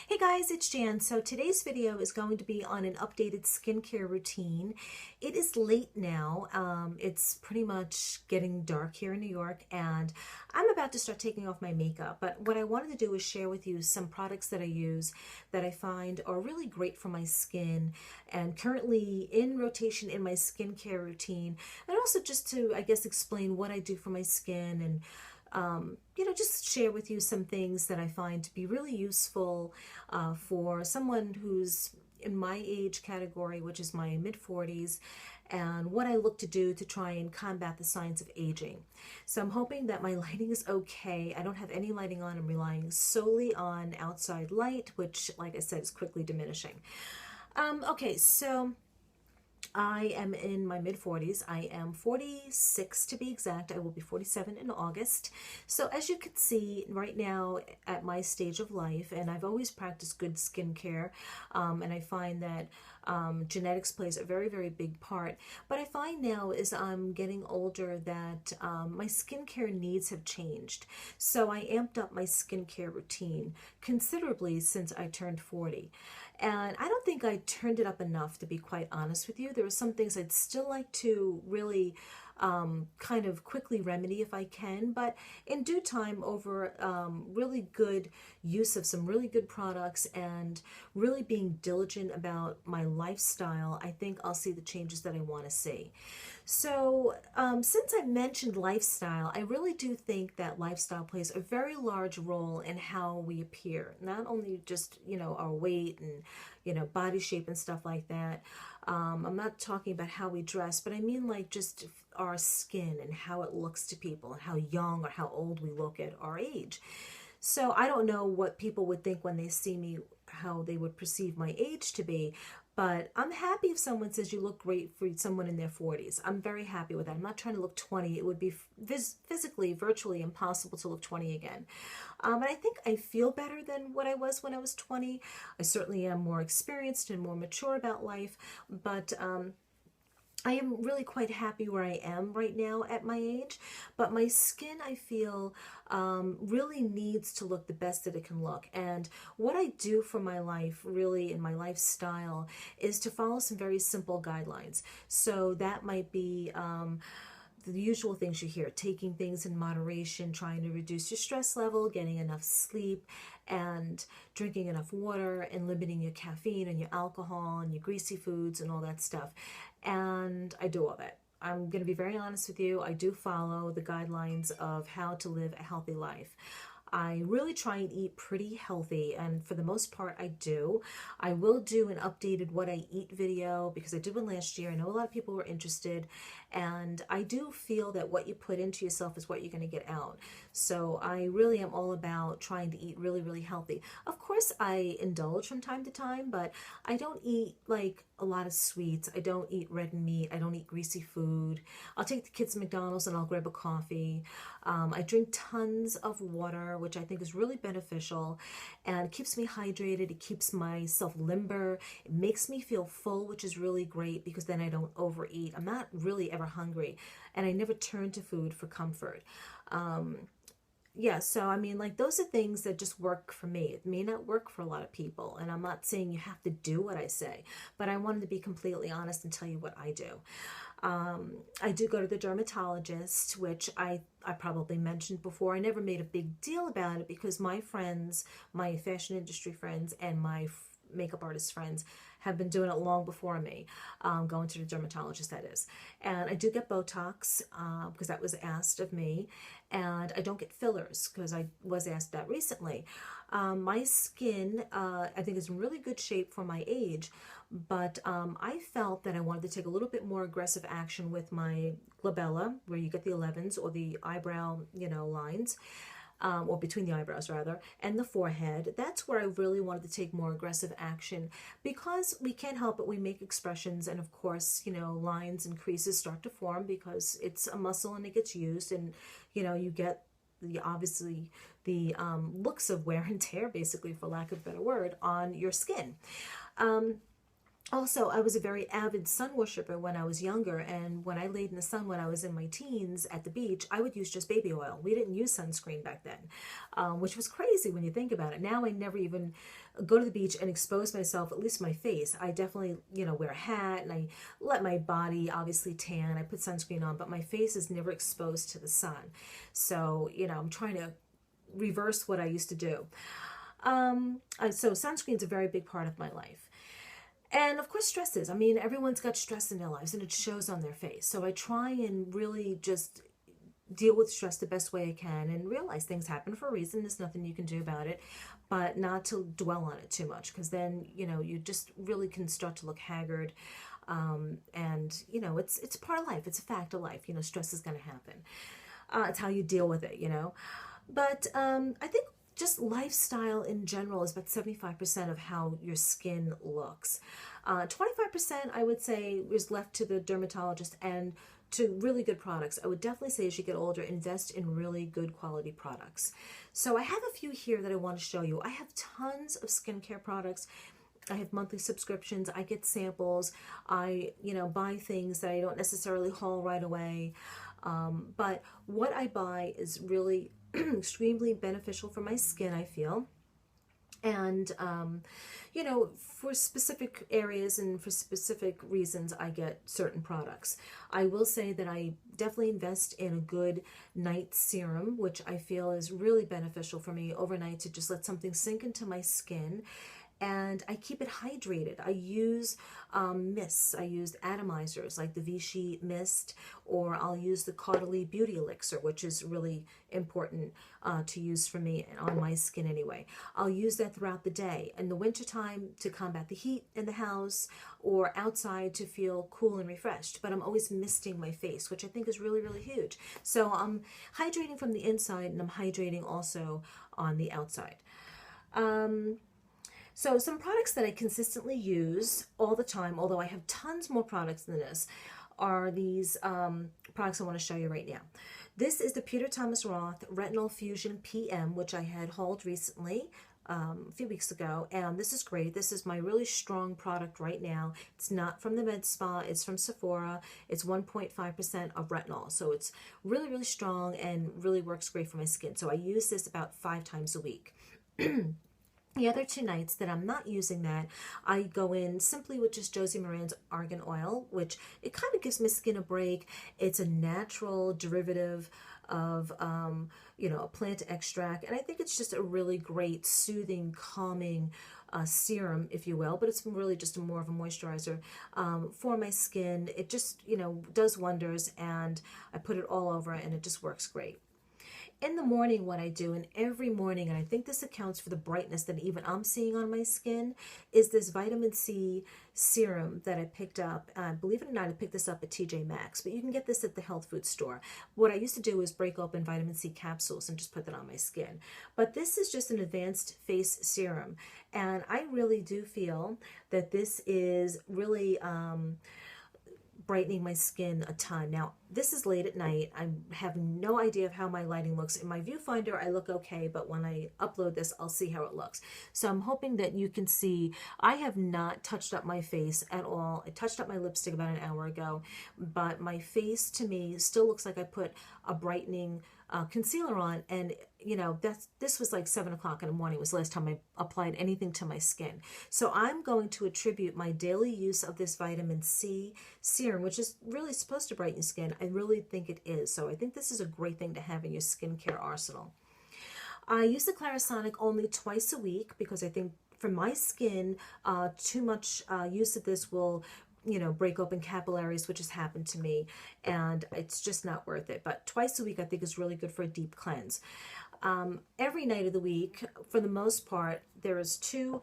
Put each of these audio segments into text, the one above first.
Hey guys, it's Jan. So today's video is going to be on an updated skincare routine. It is late now. It's pretty much getting dark here in New York and I'm about to start taking off my makeup. But what I wanted to do is share with you some products that I use that I find are really great for my skin and currently in rotation in my skincare routine. And also just to, I guess, explain what I do for my skin and just share with you some things that I find to be really useful for someone who's in my age category, which is my mid 40s, and what I look to do to try and combat the signs of aging. So I'm hoping that my lighting is okay. I don't have any lighting on. I'm relying solely on outside light, which, like I said, is quickly diminishing. Okay, so I am in my mid 40s. I am 46 to be exact. I will be 47 in August. So as you can see right now at my stage of life, and I've always practiced good skincare, and I find that genetics plays a very, very big part. But I find now as I'm getting older that my skincare needs have changed. So I amped up my skincare routine considerably since I turned 40. And I don't think I turned it up enough, to be quite honest with you. There are some things I'd still like to really kind of quickly remedy if I can, but in due time, over really good use of some really good products and really being diligent about my lifestyle, I think I'll see the changes that I want to see. So, since I mentioned lifestyle, I really do think that lifestyle plays a very large role in how we appear. Not only just, our weight and, body shape and stuff like that. I'm not talking about how we dress, but I mean like just our skin and how it looks to people and how young or how old we look at our age. So I don't know what people would think when they see me, how they would perceive my age to be, but I'm happy if someone says you look great for someone in their 40s. I'm very happy with that. I'm not trying to look 20. It would be physically, virtually impossible to look 20 again. And I think I feel better than what I was when I was 20. I certainly am more experienced and more mature about life, but I am really quite happy where I am right now at my age, but my skin, I feel, really needs to look the best that it can look. And what I do for my life, really, in my lifestyle, is to follow some very simple guidelines. So that might be the usual things you hear: taking things in moderation, trying to reduce your stress level, getting enough sleep, and drinking enough water, and limiting your caffeine and your alcohol and your greasy foods and all that stuff. And I do all that. I'm going to be very honest with you. I do follow the guidelines of how to live a healthy life. I really try and eat pretty healthy, and for the most part I do. I will do an updated what I eat video because I did one last year. I know a lot of people were interested, and I do feel that what you put into yourself is what you're going to get out. So I really am all about trying to eat really, really healthy. Of course, I indulge from time to time, but I don't eat like a lot of sweets. I don't eat red meat. I don't eat greasy food. I'll take the kids to McDonald's and I'll grab a coffee. I drink tons of water, which I think is really beneficial, and it keeps me hydrated. It keeps myself limber. It makes me feel full, which is really great because then I don't overeat. I'm not really ever hungry, and I never turn to food for comfort. Yeah, so I mean, like, those are things that just work for me. It may not work for a lot of people, and I'm not saying you have to do what I say, but I wanted to be completely honest and tell you what I do. I do go to the dermatologist, which I probably mentioned before. I never made a big deal about it because my friends, my fashion industry friends, and my makeup artist friends have been doing it long before me, going to the dermatologist, that is. And I do get Botox because that was asked of me, and I don't get fillers because I was asked that recently. My skin, I think, is in really good shape for my age, but I felt that I wanted to take a little bit more aggressive action with my glabella, where you get the 11s or the eyebrow, lines, or between the eyebrows rather, and the forehead. That's where I really wanted to take more aggressive action because we can't help it. We make expressions, and of course, lines and creases start to form because it's a muscle and it gets used, and you get obviously the looks of wear and tear, basically, for lack of a better word, on your skin. Also, I was a very avid sun worshiper when I was younger, and when I laid in the sun when I was in my teens at the beach, I would use just baby oil. We didn't use sunscreen back then, which was crazy when you think about it. Now I never even go to the beach and expose myself, at least my face. I definitely, wear a hat and I let my body obviously tan. I put sunscreen on, but my face is never exposed to the sun. So, I'm trying to reverse what I used to do. So sunscreen is a very big part of my life. And of course, stresses. I mean, everyone's got stress in their lives and it shows on their face. So I try and really just deal with stress the best way I can and realize things happen for a reason. There's nothing you can do about it, but not to dwell on it too much, because then, you just really can start to look haggard. And, it's part of life. It's a fact of life. Stress is going to happen. It's how you deal with it, But I think just lifestyle in general is about 75% of how your skin looks. 25%, I would say, is left to the dermatologist and to really good products. I would definitely say as you get older, invest in really good quality products. So I have a few here that I want to show you. I have tons of skincare products. I have monthly subscriptions. I get samples. I, buy things that I don't necessarily haul right away. But what I buy is really extremely beneficial for my skin, I feel. And, for specific areas and for specific reasons, I get certain products. I will say that I definitely invest in a good night serum, which I feel is really beneficial for me overnight to just let something sink into my skin. And I keep it hydrated. I use mists. I use atomizers like the Vichy mist, or I'll use the Caudalie Beauty Elixir, which is really important to use for me and on my skin anyway. I'll use that throughout the day. In the wintertime to combat the heat in the house, or outside to feel cool and refreshed. But I'm always misting my face, which I think is really, really huge. So I'm hydrating from the inside and I'm hydrating also on the outside. So some products that I consistently use all the time, although I have tons more products than this, are these products I want to show you right now. This is the Peter Thomas Roth Retinol Fusion PM, which I had hauled recently, a few weeks ago, and this is great. This is my really strong product right now. It's not from the Med Spa, it's from Sephora. It's 1.5% of retinol, so it's really, really strong and really works great for my skin. So I use this about 5 times a week. The other 2 nights that I'm not using that, I go in simply with just Josie Maran's Argan Oil, which it kind of gives my skin a break. It's a natural derivative of, a plant extract. And I think it's just a really great, soothing, calming serum, if you will. But it's really just more of a moisturizer for my skin. It just, does wonders. And I put it all over and it just works great. In the morning, what I do, and every morning, and I think this accounts for the brightness that even I'm seeing on my skin, is this vitamin C serum that I picked up. Believe it or not, I picked this up at TJ Maxx, but you can get this at the health food store. What I used to do is break open vitamin C capsules and just put that on my skin. But this is just an advanced face serum, and I really do feel that this is really brightening my skin a ton. Now, this is late at night. I have no idea of how my lighting looks. In my viewfinder, I look okay, but when I upload this, I'll see how it looks. So I'm hoping that you can see I have not touched up my face at all. I touched up my lipstick about an hour ago, but my face to me still looks like I put a brightening concealer on, and this was like 7 o'clock in the morning was the last time I applied anything to my skin. So I'm going to attribute my daily use of this vitamin C serum, which is really supposed to brighten skin. I really think it is. So I think this is a great thing to have in your skincare arsenal. I use the Clarisonic only twice a week because I think for my skin, too much use of this will break open capillaries, which has happened to me, and it's just not worth it. But twice a week, I think, is really good for a deep cleanse. Every night of the week, for the most part, there is 2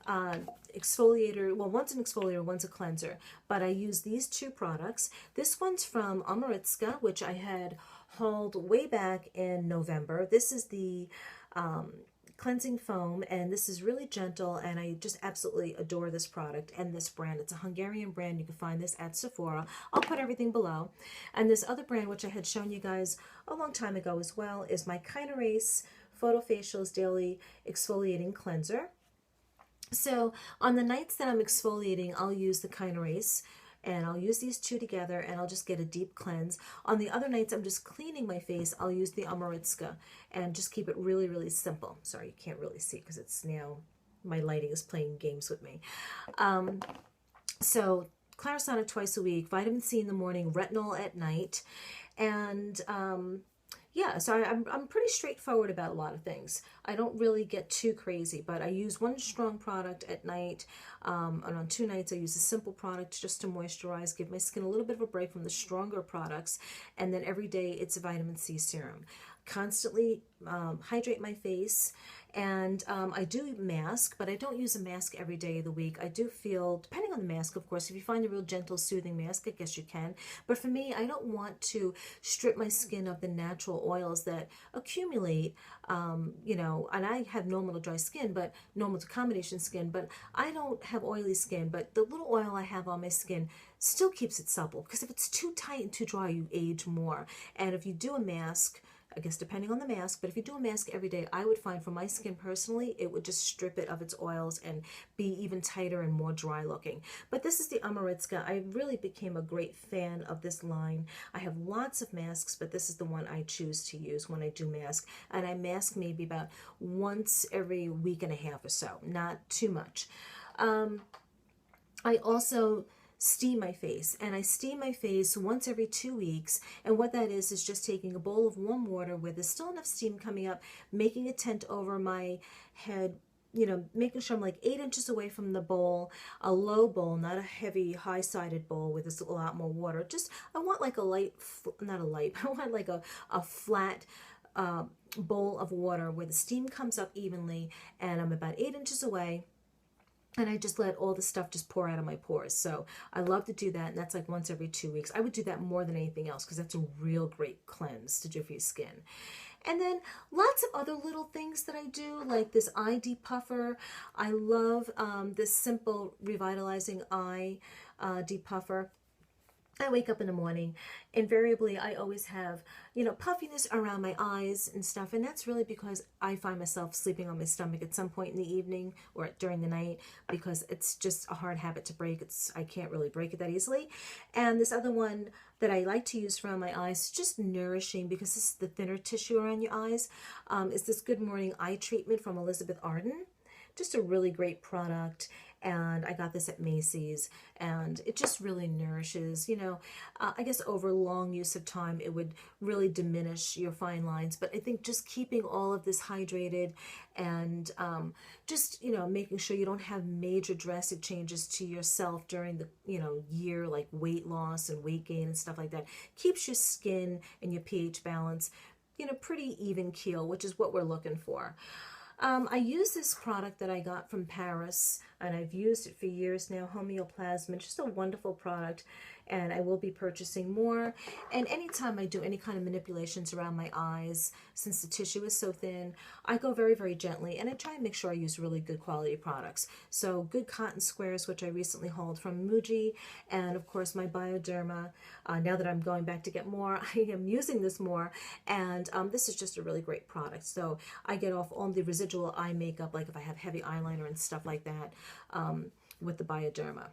exfoliator. Well, one's an exfoliator, one's a cleanser. But I use these 2 products. This one's from Amaritska, which I had hauled way back in November. This is the cleansing foam, and this is really gentle, and I just absolutely adore this product and this brand. It's a Hungarian brand. You can find this at Sephora. I'll put everything below. And this other brand, which I had shown you guys a long time ago as well, is my Kinerace Photofacials Daily Exfoliating Cleanser. So on the nights that I'm exfoliating, I'll use the Kinerace, and I'll use these two together and I'll just get a deep cleanse. On the other nights I'm just cleaning my face, I'll use the Amaritska and just keep it really, really simple. Sorry, you can't really see because it's now, my lighting is playing games with me. So Clarisonic twice a week, vitamin C in the morning, retinol at night, and yeah, so I'm pretty straightforward about a lot of things. I don't really get too crazy, but I use one strong product at night, and on 2 nights I use a simple product just to moisturize, give my skin a little bit of a break from the stronger products, and then every day it's a vitamin C serum. Constantly hydrate my face, and I do mask, but I don't use a mask every day of the week. I do feel, depending on the mask, of course, if you find a real gentle, soothing mask, I guess you can. But for me, I don't want to strip my skin of the natural oils that accumulate, you know, and I have normal to dry skin, but normal to combination skin, but I don't have oily skin, but the little oil I have on my skin still keeps it supple, because if it's too tight and too dry, you age more. And if you do a mask, I guess depending on the mask, but if you do a mask every day, I would find for my skin personally, it would just strip it of its oils and be even tighter and more dry looking. But this is the Amaritska. I really became a great fan of this line. I have lots of masks, but this is the one I choose to use when I do mask. And I mask maybe about once every week and a half or so, not too much. I also steam my face, and I steam my face once every 2 weeks, and what that is just taking a bowl of warm water where there's still enough steam coming up, making a tent over my head, you know, making sure I'm like 8 inches away from the bowl, a low bowl, not a heavy high-sided bowl where there's a lot more water. Just, I want like a light, not a light, I want like a flat bowl of water where the steam comes up evenly, and I'm about 8 inches away, and I just let all the stuff just pour out of my pores. So I love to do that, and that's like once every 2 weeks. I would do that more than anything else because that's a real great cleanse to do for your skin. And then lots of other little things that I do, like this eye depuffer. I love this simple revitalizing eye depuffer. I wake up in the morning, invariably I always have, you know, puffiness around my eyes and stuff, and that's really because I find myself sleeping on my stomach at some point in the evening or during the night, because it's just a hard habit to break. I can't really break it that easily. And this other one that I like to use around my eyes, just nourishing, because this is the thinner tissue around your eyes, is this Good Morning Eye Treatment from Elizabeth Arden. Just a really great product, and I got this at Macy's, and it just really nourishes, you know. I guess over long use of time it would really diminish your fine lines, but I think just keeping all of this hydrated and just, you know, making sure you don't have major drastic changes to yourself during the, you know, year, like weight loss and weight gain and stuff like that, keeps your skin and your pH balance, you know, pretty even keel, which is what we're looking for. I use this product that I got from Paris, and I've used it for years now, Homeoplasma. Just a wonderful product, and I will be purchasing more. And anytime I do any kind of manipulations around my eyes, since the tissue is so thin, I go very, very gently, and I try and make sure I use really good quality products. So good cotton squares, which I recently hauled from Muji, and of course my Bioderma. Now that I'm going back to get more, I am using this more, and this is just a really great product. So I get off all the residual eye makeup, like if I have heavy eyeliner and stuff like that, with the Bioderma.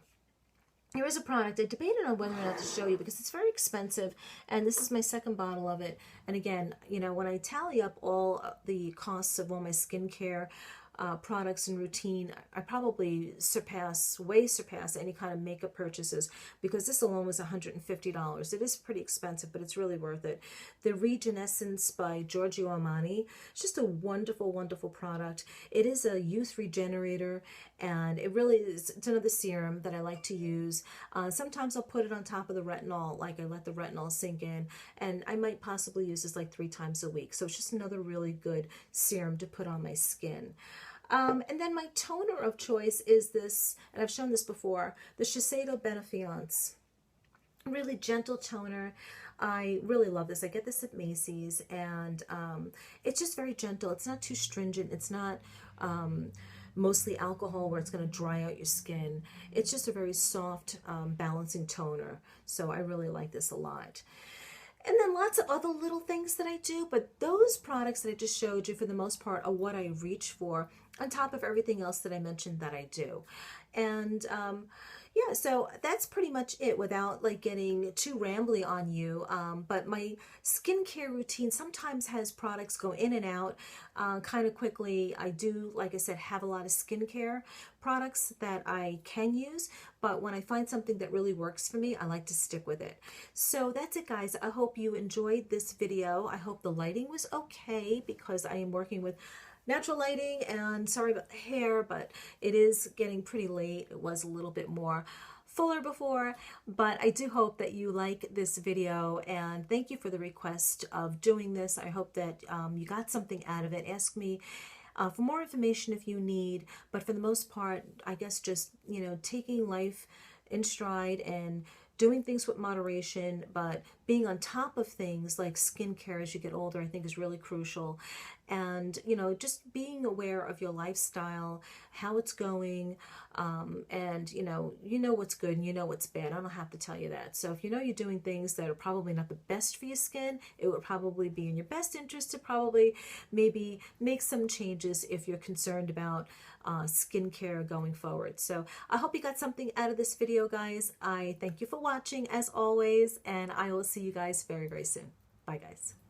Here is a product I debated on whether or not to show you because it's very expensive, and this is my second bottle of it. And again, you know, when I tally up all the costs of all my skincare products and routine, I probably way surpass any kind of makeup purchases, because this alone was $150. It is pretty expensive, but it's really worth it. The Regenescence by Giorgio Armani. It's just a wonderful, wonderful product. It is a youth regenerator, and it really is, it's another serum that I like to use. Sometimes I'll put it on top of the retinol, like I let the retinol sink in, and I might possibly use this like 3 times a week. So it's just another really good serum to put on my skin. And then my toner of choice is this, and I've shown this before, the Shiseido Benefiance. Really gentle toner. I really love this. I get this at Macy's, and it's just very gentle. It's not too stringent. It's not mostly alcohol where it's going to dry out your skin. It's just a very soft, balancing toner. So I really like this a lot. And then lots of other little things that I do, but those products that I just showed you for the most part are what I reach for. on top of everything else that I mentioned that I do. And yeah, so that's pretty much it without like getting too rambly on you. But my skincare routine sometimes has products go in and out kind of quickly. I do, like I said, have a lot of skincare products that I can use, but when I find something that really works for me, I like to stick with it. So that's it, guys. I hope you enjoyed this video. I hope the lighting was okay because I am working with natural lighting, and sorry about the hair, but it is getting pretty late. It was a little bit more fuller before, but I do hope that you like this video, and thank you for the request of doing this. I hope that you got something out of it. Ask me for more information if you need, but for the most part, I guess just, you know, taking life in stride and doing things with moderation, but being on top of things like skincare as you get older, I think is really crucial. And, you know, just being aware of your lifestyle, how it's going, and, you know what's good and you know what's bad. I don't have to tell you that. So if you know you're doing things that are probably not the best for your skin, it would probably be in your best interest to probably maybe make some changes if you're concerned about skincare going forward. So I hope you got something out of this video, guys. I thank you for watching as always, and I will see you guys very, very soon. Bye, guys.